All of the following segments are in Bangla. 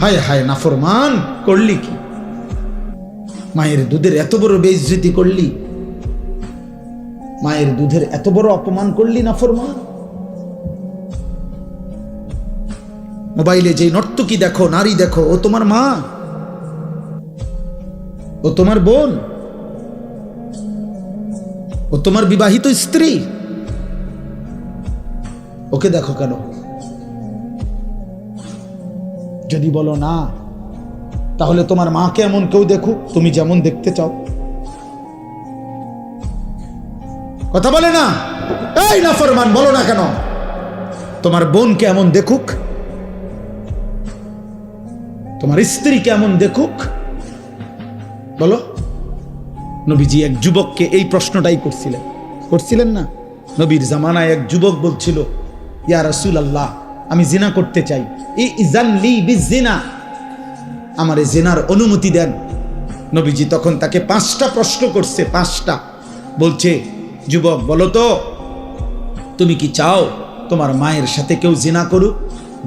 হায় হায় নাফরমান, করলি কি? মায়ের দুধের এত বড় বেইজ্জতি করলি, মায়ের দুধের এত বড় অপমান করলি নাফরমান। মোবাইলে যে নর্তকী দেখো, নারী দেখো, ও তোমার মা, ও তোমার বোন, ও তোমার বিবাহিত স্ত্রী। ওকে দেখো কেন? যদি বলো না, তাহলে তোমার মাকে এমন কেউ দেখুক তুমি যেমন দেখতে চাও। কথা বলে না? এই নাফরমান, বলো না কেন? তোমার বোনকে এমন দেখুক, তোমার স্ত্রীকে এমন দেখুক, বলো। নবীজি এক যুবককে এই প্রশ্নটাই করছিলেন না? নবীর জামানায় এক যুবক বলছিল, ইয়া রাসূলুল্লাহ, আমি জিনা করতে চাই, ইযান লি বিজিনা, আমারে জিনার অনুমতি দেন। নবীজি তখন তাকে 5টা প্রশ্ন করছে, 5টা। বলছে, যুবক বলো তো, তুমি কি চাও তোমার মায়ের সাথে কেউ জিনা করুক?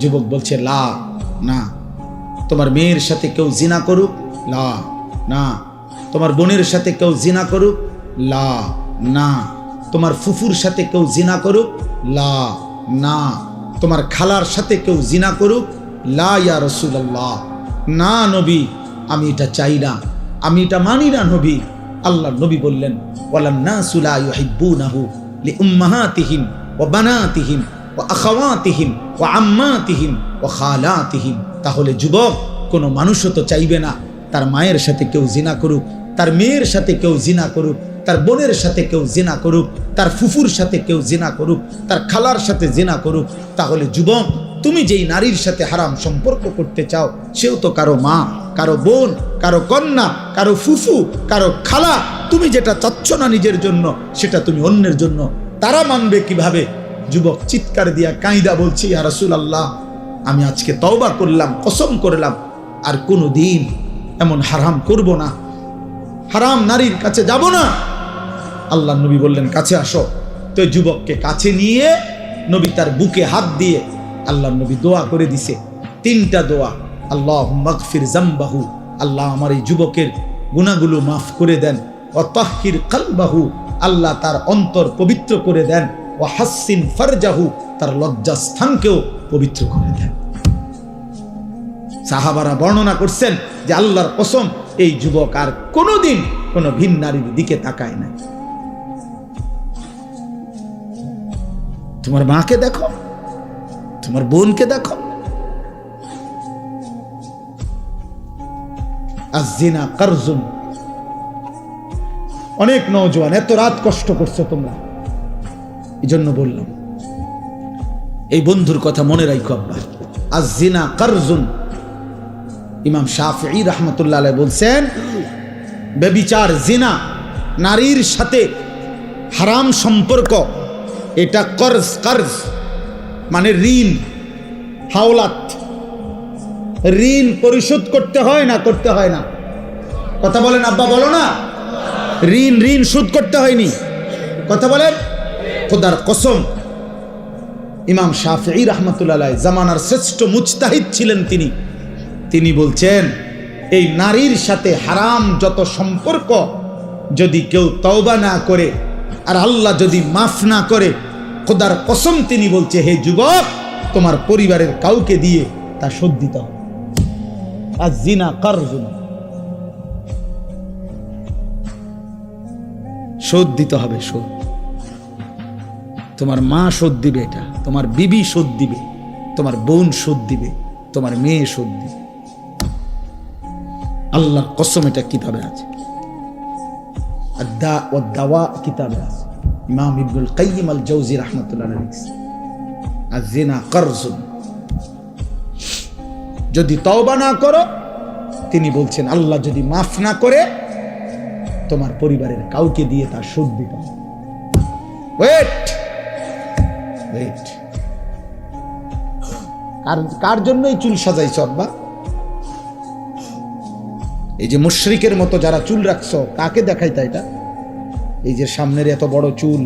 যুবক বলছে, লা, না। তোমার মেয়ের সাথে কেউ জিনা করুক? লা, না। তোমার বোনের সাথে কেউ জিনা করুক? লা, না। তোমার ফুফুর সাথে কেউ জিনা করুক? লা, না। তোমার খালার সাথে কেউ জিনা করুক? লা ইয়া রাসূলুল্লাহ, না নবী, আমি এটা চাই না, আমি এটা মানি না নবী। আল্লাহ নবী বললেন, ওয়ালান নাসু লা ইউহিব্বুনাহু লিউম্মাহাতিহিম ওয়া বানাতিহিম ওয়া আখাওয়াতিহিম ওয়া আম্মাতিহিম ওয়া খালাতিহিম। তাহলে যুবক, কোনো মানুষও তো চাইবে না তার মায়ের সাথে কেউ জিনা করুক, তার মেয়ের সাথে কেউ জিনা করুক, তার বোনের সাথে কেউ জিনা করুক, তার ফুফুর সাথে কেউ জিনা করুক, তার খালার সাথে জিনা করুক। তাহলে যুবক, তুমি যেই নারীর সাথে হারাম সম্পর্ক করতে চাও, সেও তো কারো মা, কারো বোন, কারো কন্যা, কারো ফুফু, কারো খালা। তুমি যেটা চাচ্ছ না নিজের জন্য, সেটা তুমি অন্যের জন্য। তারা মানবে কিভাবে? যুবক চিৎকার দিয়া কাঁইদা বলছি, ইয়া রাসূলুল্লাহ, আমি আজকে তওবা করলাম, কসম করলাম আর কোনো দিন এমন হারাম করব না, হারাম নারীর কাছে যাব না। আল্লাহ নবী বললেন, কাছে আসো। তো যুবককে কাছে নিয়ে নবী তার বুকে হাত দিয়ে আল্লাহ নবী দোয়া করে দিছে, 3টা দোয়া। আল্লাহুম্মা গফির যামবাহু, আল্লাহ আমার এই যুবকের গুনাহগুলো মাফ করে দেন। ওয়া তাহহির কলবাহু, আল্লাহ তার অন্তর পবিত্র করে দেন। ওয়া হাসসিন ফারজাহু, তার লজ্জাস্থানকেও পবিত্র করে দেন। সাহাবারা বর্ণনা করছেন যে আল্লাহর কসম, এই যুবক আর কোনোদিন কোনো ভিন নারীর দিকে তাকায় না। তোমার মাকে দেখো, তোমার বোনকে দেখো। আয-যিনা কারজুন। অনেক নওজোয়ান, এত রাত কষ্ট করছো তোমরা, এই জন্য বললাম, এই বন্ধুর কথা মনে রাখো আব্বা। আয-যিনা কারজুন। ইমাম শাফিঈ রাহমাতুল্লাহ আলাইহি বলছেন, ব্যভিচার, জিনা, নারীর সাথে হারাম সম্পর্ক, এটা কর্জ, কর্জ মানে ঋণ, হাওলাত। ঋণ পরিশোধ করতে হয় না? করতে হয় না? কথা বলেন আব্বা, বলো না। ঋণ শোধ করতে হয়নি? কথা বলেন। খোদার কসম, ইমাম শাফিঈ রাহমাতুল্লাহ আলাইহি জামানার শ্রেষ্ঠ মুজতাহিদ ছিলেন তিনি বলছেন, এই নারীর সাথে হারাম যত সম্পর্ক যদি কেউ তওবা না করে আর আল্লাহ যদি মাফ না করে, খোদার কসম তিনি বলছে, হে যুবক, তোমার পরিবারের কাউকে দিয়ে তা শোধ দিতে হবে। আয-যিনা কারজুন, শোধ দিতে হবে, শোধ। তোমার মা শোধ দিবে, এটা তোমার বিবি শোধ দিবে, তোমার বোন শোধ দিবে, তোমার মেয়ে শোধ দিবে। আল্লাহর কসম, এটা কিতাবে আছে, আদ-দা ওয়াদ-দাওয়া কিতাবে আছে। ইমাম ইবনুল কাইয়িম আল জাওজি রাহমাতুল্লাহ আলাইহি লিখছেন, আয-যিনা কারজুন। যদি তওবা না করো, তিনি বলছেন আল্লাহ যদি মাফ না করে, তোমার পরিবারের কাউকে দিয়ে তা শোধ দিতে হবে। ওয়েট, কার জন্য এই চুল সাজাইছ আব্বা? এই যে মুশরিকের মতো যারা চুল রাখছো, কাকে দেখাইতা এটা? এই যে সামনের এত বড় চুল,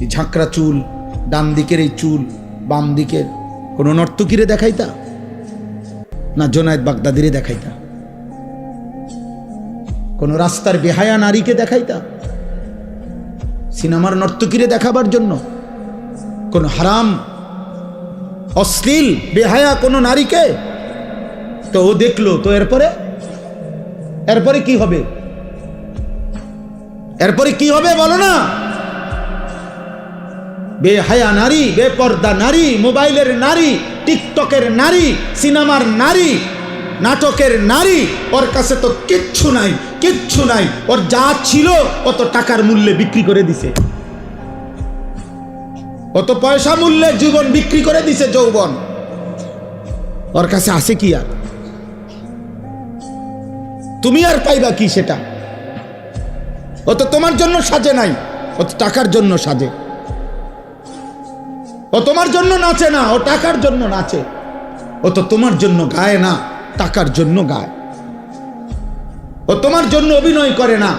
এই ঝাঁকড়া চুল, ডান দিকের এই চুল, বাম দিকের, কোন নর্তকীরে দেখাইতা? না জোনায়েদ বাগদাদিরে দেখাইতা? কোন রাস্তার বেহায়া নারীকে দেখাইতা? সিনেমার নর্তকীরে দেখাবার জন্য? কোন হারাম অশ্লীল বেহায়া কোন নারীকে? তো ও দেখলো, তো এরপরে কি হবে? এরপরে কি হবে বলো না? বেহায়া নারী, বেপর্দা নারী, মোবাইলের নারী, টিকটকের নারী, সিনেমার নারী, নাটকের নারী, ওর কাছে তো কিচ্ছু নাই, কিচ্ছু নাই। ওর যা ছিল অত টাকার মূল্যে বিক্রি করে দিছে, অত পয়সা মূল্যে জীবন বিক্রি করে দিছে, যৌবন। ওর কাছে আছে কি আর? তুমি আর পাইবা কি সেটা? ও তো তোমার জন্য সাজে নাই, ও তো টাকার জন্য সাজে। ও তোমার জন্য নাচে না, ও টাকার জন্য নাচে। ও তো তোমার জন্য গায় না, টাকার জন্য গায়। ও তোমার জন্য অভিনয় করে না,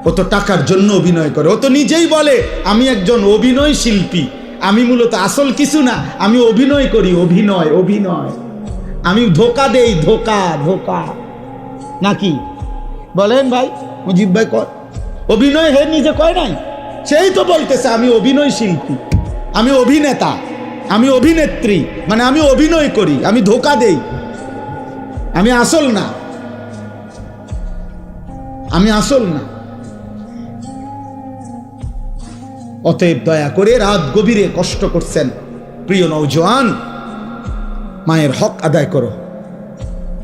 ও তো টাকার জন্য অভিনয় করে। ও তো নিজেই বলে আমি একজন অভিনয় শিল্পী, আমি মূলত আসল কিছু না, আমি অভিনয় করি, অভিনয় অভিনয়, আমি ধোকা দেই, ধোকা ধোকা। নাকি বলেন ভাই? মুজিব ভাই কয় অভিনয়, হে নিজে কয় নাই? সেই তো বলতেছে আমি অভিনয় শিল্পী, আমি অভিনেতা, আমি অভিনেত্রী, মানে আমি অভিনয় করি, আমি ধোকা দেই, আমি আসল না, আমি আসল না। অতএব দয়া করে রাত গভীরে কষ্ট করছেন প্রিয় নওজোয়ান, মায়ের হক আদায় করো,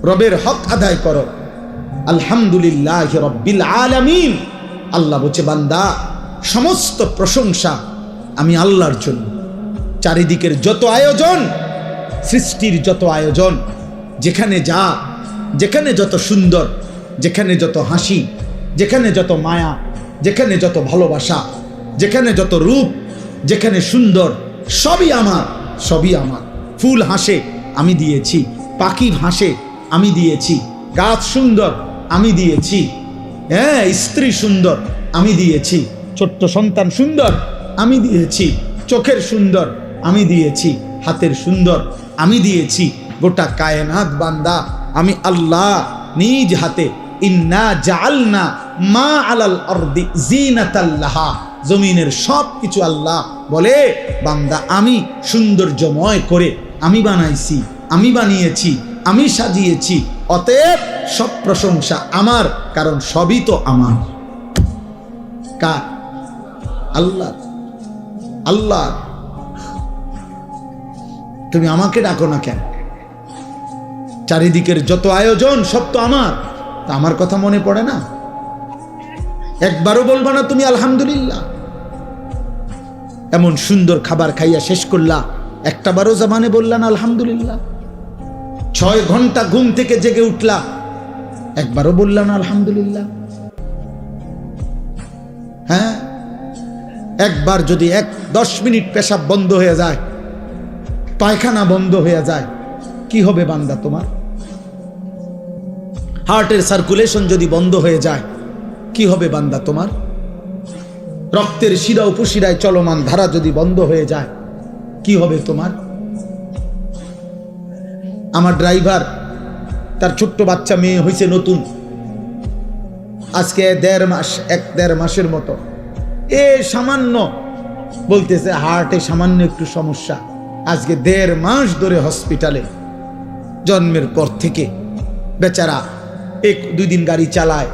রবের হক আদায় করো। আলহামদুলিল্লাহ রব্বিল আলামিন। আল্লাহ বলছে বান্দা সমস্ত প্রশংসা আমি আল্লাহর জন্য। চারিদিকের যত আয়োজন, সৃষ্টির যত আয়োজন, যেখানে যা, যেখানে যত সুন্দর, যেখানে যত হাসি, যেখানে যত মায়া, যেখানে যত ভালোবাসা, যেখানে যত রূপ, যেখানে সুন্দর, সবই আমার, সবই আমার। ফুল হাসে আমি দিয়েছি, পাখি হাসে আমি দিয়েছি, গাছ সুন্দর আমি দিয়েছি, হ্যাঁ স্ত্রী সুন্দর আমি দিয়েছি, ছোট্ট সন্তান সুন্দর আমি দিয়েছি, চোখের সুন্দর আমি দিয়েছি, হাতের সুন্দর আমি দিয়েছি। গোটা কায়নাত বান্দা আমি আল্লাহ নিজ হাতে ইন্না জাআলনা মা আলাল আরদি জিনাতাল লাহা, জমিনের সব কিছু আল্লাহ বলে বান্দা আমি সৌন্দর্যময় করে আমি বানাইছি, আমি বানিয়েছি, আমি সাজিয়েছি। অতএব সব প্রশংসা আমার, কারণ সবই তো আমার। কার? আল্লাহ। আল্লাহ। তুমি আমাকে ডাকো না কেন? চারিদিকের যত আয়োজন সব তো আমার, তা আমার কথা মনে পড়ে না? একবারও বলবা না তুমি আলহামদুলিল্লাহ? এমন সুন্দর খাবার খাইয়া শেষ করলা, একটা বারো জবানে বললা না আলহামদুলিল্লাহ? 6 ঘন্টা ঘুম থেকে জেগে উঠলা, একবারও বললা না আলহামদুলিল্লাহ? হ্যাঁ, একবার যদি 10 মিনিট পেশাব বন্ধ হয়ে যায়, পায়খানা বন্ধ হয়ে যায়, কি হবে বান্দা তোমার? হার্টের সার্কুলেশন যদি বন্ধ হয়ে যায়, কি হবে বান্দা তোমার? রক্তের শিরা উপশিরায় চলমান ধারা যদি বন্ধ হয়ে যায়, কি হবে তোমার? আমার ড্রাইভার, তার ছোট্ট বাচ্চা মেয়ে হয়েছে নতুন, আজকে 1.5 মাসের মতো। সামান্য বলতেছে হার্টে সামান্য একটু সমস্যা। আজকে 1.5 মাস ধরে হসপিটালে, জন্মের পর থেকে বেচারা 1-2 দিন গাড়ি চালায়,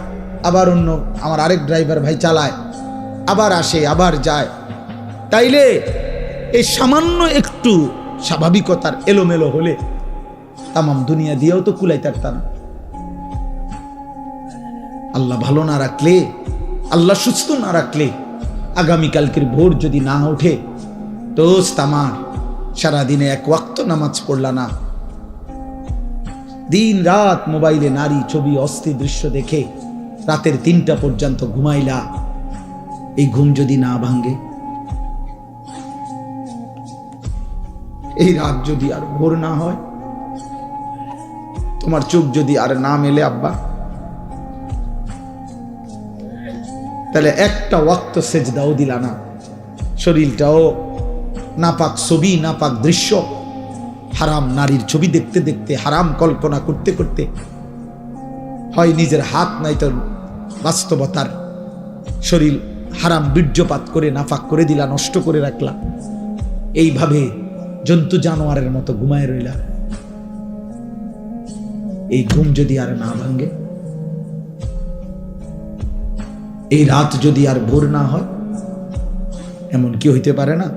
আবার অন্য আমার আরেক ড্রাইভার ভাই চালায়, আবার আসে আবার যায়। তাইলে এই সামান্য একটু স্বাভাবিকতার এলোমেলো হলে তামাম দুনিয়া দিয়েও তো কুলাইতে পারত না। আল্লাহ ভালো না রাখলে, আল্লাহ সুস্থ না রাখলে, আগামীকালকের ভোর যদি না ওঠে, দোস্ত আমার সারাদিনে 1 ওয়াক্ত নামাজ পড়লা না, দিন রাত মোবাইলে নারী ছবি অস্থির দৃশ্য দেখে রাতের 3টা পর্যন্ত ঘুমাইলা, এই ঘুম যদি না ভাঙ্গে, এই রাত যদি আর ভোর না হয়, তোমার চোখ যদি আর না মেলে আব্বা, তাহলে একটা ওয়াক্ত সেজদাও দিলা না, শরীরটাও নাপাক ছবি, নাপাক দৃশ্য, হারাম নারীর ছবি দেখতে দেখতে, হারাম কল্পনা করতে করতে, হয় নিজের হাত নাই তো বাস্তবতার শরীর হারাম বীর্যপাত করে নাফাক করে দিলা, নষ্ট করে রাখলা, এইভাবে জন্তু জানোয়ারের মতো ঘুমায় রইলা। এই ঘুম যদি আর না ভাঙ্গে, এই রাত যদি আর ভোর না হয়, এমন কি হইতে পারে না?